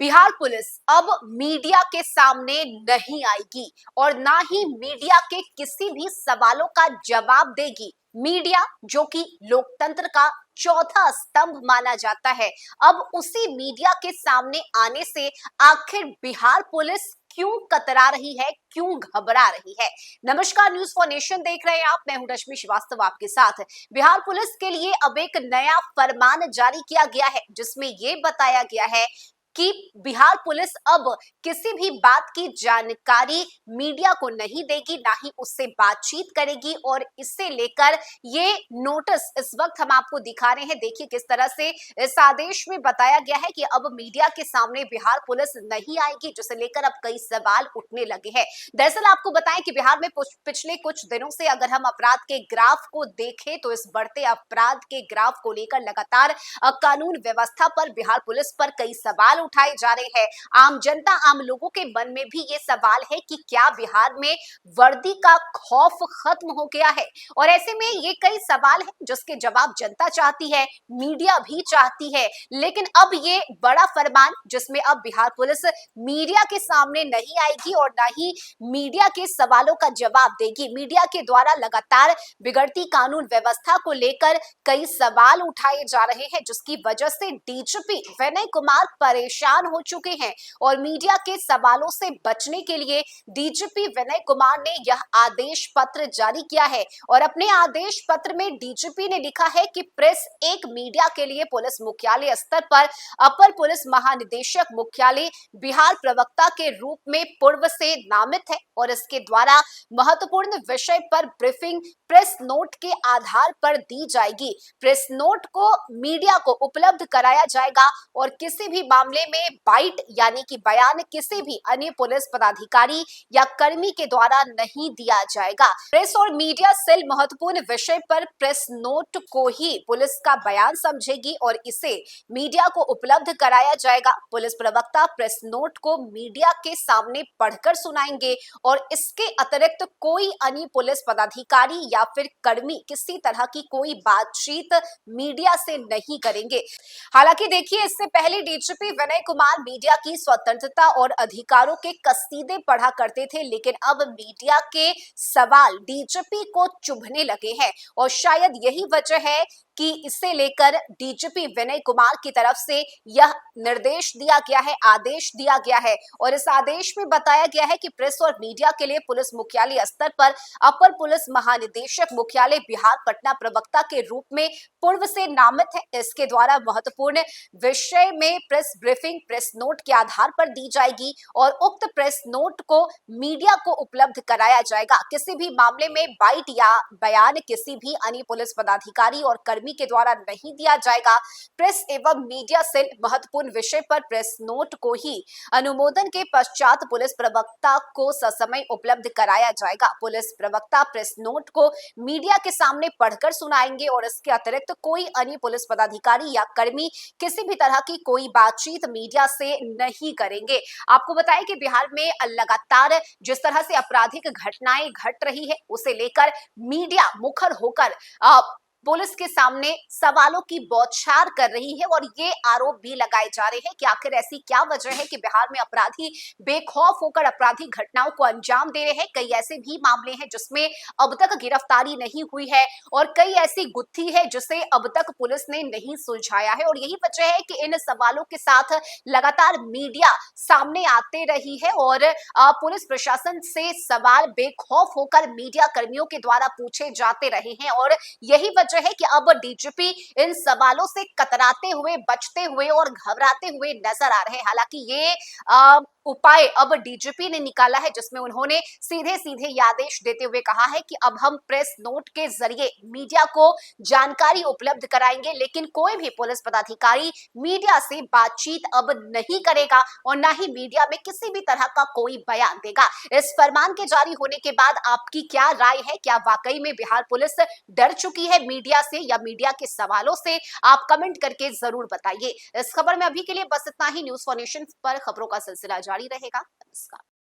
Bihar police अब media के सामने नहीं आएगी और ना ही मीडिया के किसी भी सवालों का जवाब देगी। मीडिया जो कि लोकतंत्र का चौथा स्तंभ माना जाता है, अब उसी मीडिया के सामने आने से आखिर बिहार पुलिस क्यों कतरा रही है, क्यों घबरा रही है। नमस्कार, न्यूज फॉर नेशन देख रहे हैं आप। मैं हूं रश्मि श्रीवास्तव आपके साथ। बिहार पुलिस के लिए अब एक नया फरमान जारी किया गया है, जिसमें यह बताया गया है कि बिहार पुलिस अब किसी भी बात की जानकारी मीडिया को नहीं देगी, ना ही उससे बातचीत करेगी। और इससे लेकर ये नोटिस इस वक्त हम आपको दिखा रहे हैं। देखिए किस तरह से इस आदेश में बताया गया है कि अब मीडिया के सामने बिहार पुलिस नहीं आएगी, जिसे लेकर अब कई सवाल उठने लगे हैं। दरअसल आपको बताएं कि बिहार में पिछले कुछ दिनों से अगर हम अपराध के ग्राफ को देखें तो इस बढ़ते अपराध के ग्राफ को लेकर लगातार कानून व्यवस्था पर, बिहार पुलिस पर कई सवाल उठाए जा रहे हैं। आम जनता, आम लोगों के मन में भी ये सवाल है कि क्या बिहार में वर्दी का खौफ खत्म हो गया है। और ऐसे में ये कई सवाल हैं जिसके जवाब जनता चाहती है, मीडिया भी चाहती है। लेकिन अब ये बड़ा फरमान, जिसमें अब बिहार पुलिस मीडिया के सामने नहीं आएगी और ना ही मीडिया के सवालों का जवाब देगी। मीडिया के द्वारा लगातार बिगड़ती कानून व्यवस्था को लेकर कई सवाल उठाए जा रहे हैं, जिसकी वजह से डीजीपी विनय कुमार परेशान हो चुके हैं। और मीडिया के सवालों से बचने के लिए डीजीपी विनय कुमार ने यह आदेश पत्र जारी किया है। और अपने आदेश पत्र में डीजीपी ने लिखा है कि प्रेस एक मीडिया के लिए पुलिस मुख्यालय स्तर पर अपर पुलिस महानिदेशक मुख्यालय बिहार प्रवक्ता के रूप में पूर्व से नामित है और इसके द्वारा महत्वपूर्ण विषय पर ब्रीफिंग प्रेस नोट के आधार पर दी जाएगी। प्रेस नोट को मीडिया को उपलब्ध कराया जाएगा और किसी भी मामले में बाइट यानी कि बयान किसी भी अन्य पुलिस पदाधिकारी या कर्मी के द्वारा नहीं दिया जाएगा। प्रेस और मीडिया सेल महत्वपूर्ण विषय पर प्रेस नोट को ही पुलिस का बयान समझेगी और इसे मीडिया को उपलब्ध कराया जाएगा। पुलिस प्रवक्ता प्रेस नोट को मीडिया के सामने पढ़कर सुनाएंगे और इसके अतिरिक्त कोई अन्य पुलिस पदाधिकारी या फिर कर्मी किसी तरह की कोई बातचीत मीडिया से नहीं करेंगे। हालांकि देखिए, इससे पहले डीजीपी विनय कुमार मीडिया की स्वतंत्रता और अधिकारों के कसीदे पढ़ा करते थे, लेकिन अब मीडिया के सवाल डीजीपी को चुभने लगे हैं। और शायद यही वजह है कि इसे लेकर डीजीपी विनय कुमार की तरफ से यह निर्देश दिया गया है, आदेश दिया गया है। और इस आदेश में बताया गया है कि प्रेस और मीडिया के लिए पुलिस मुख्यालय स्तर पर अपर पुलिस महानिदेशक मुख्यालय बिहार पटना प्रवक्ता के रूप में पूर्व से नामित है। इसके द्वारा महत्वपूर्ण विषय में प्रेस ब्रीफिंग प्रेस नोट के आधार पर दी जाएगी और उक्त प्रेस नोट को मीडिया को उपलब्ध कराया जाएगा। किसी भी मामले में बाइट या बयान किसी भी अन्य पुलिस पदाधिकारी और कर्मी के द्वारा नहीं दिया जाएगा। प्रेस एवं मीडिया सेल महत्वपूर्ण विषय पर प्रेस नोट को ही अनुमोदन के पश्चात पुलिस प्रवक्ता को ससमय उपलब्ध कराया जाएगा। पुलिस प्रवक्ता प्रेस नोट को मीडिया के सामने पढ़कर सुनाएंगे और इसके अतिरिक्त कोई अन्य पुलिस पदाधिकारी या कर्मी किसी भी तरह की कोई बातचीत मीडिया से नहीं करेंगे। आपको बताएं कि बिहार में लगातार जिस तरह से आपराधिक घटनाएं घट रही है, उसे लेकर मीडिया मुखर होकर पुलिस के सामने सवालों की बौछार कर रही है। और ये आरोप भी लगाए जा रहे हैं कि आखिर ऐसी क्या वजह है कि बिहार में अपराधी बेखौफ होकर आपराधिक घटनाओं को अंजाम दे रहे हैं। कई ऐसे भी मामले हैं जिसमें अब तक गिरफ्तारी नहीं हुई है और कई ऐसी गुत्थी है जिसे अब तक पुलिस ने नहीं सुलझाया है। और यही वजह है कि इन सवालों के साथ लगातार मीडिया सामने आते रही है और पुलिस प्रशासन से सवाल बेखौफ होकर मीडिया कर्मियों के द्वारा पूछे जाते रहे हैं। और यही वजह है कि अब डीजीपी इन सवालों से कतराते हुए, बचते हुए और घबराते हुए नजर आ रहे हैं। हालांकि ये उपाय अब डीजीपी ने निकाला है, जिसमें उन्होंने सीधे सीधे ये आदेश देते हुए कहा है कि अब हम प्रेस नोट के जरिए मीडिया को जानकारी उपलब्ध कराएंगे, लेकिन कोई भी पुलिस पदाधिकारी मीडिया से बातचीत अब नहीं करेगा और ना ही मीडिया में किसी भी तरह का कोई बयान देगा। इस फरमान के जारी होने के बाद आपकी क्या राय है? क्या वाकई में बिहार पुलिस डर चुकी है मीडिया से या मीडिया के सवालों से? आप कमेंट करके जरूर बताइए। इस खबर में अभी के लिए बस इतना ही। न्यूज फॉर नेशन पर खबरों का सिलसिला जारी रहेगा। नमस्कार।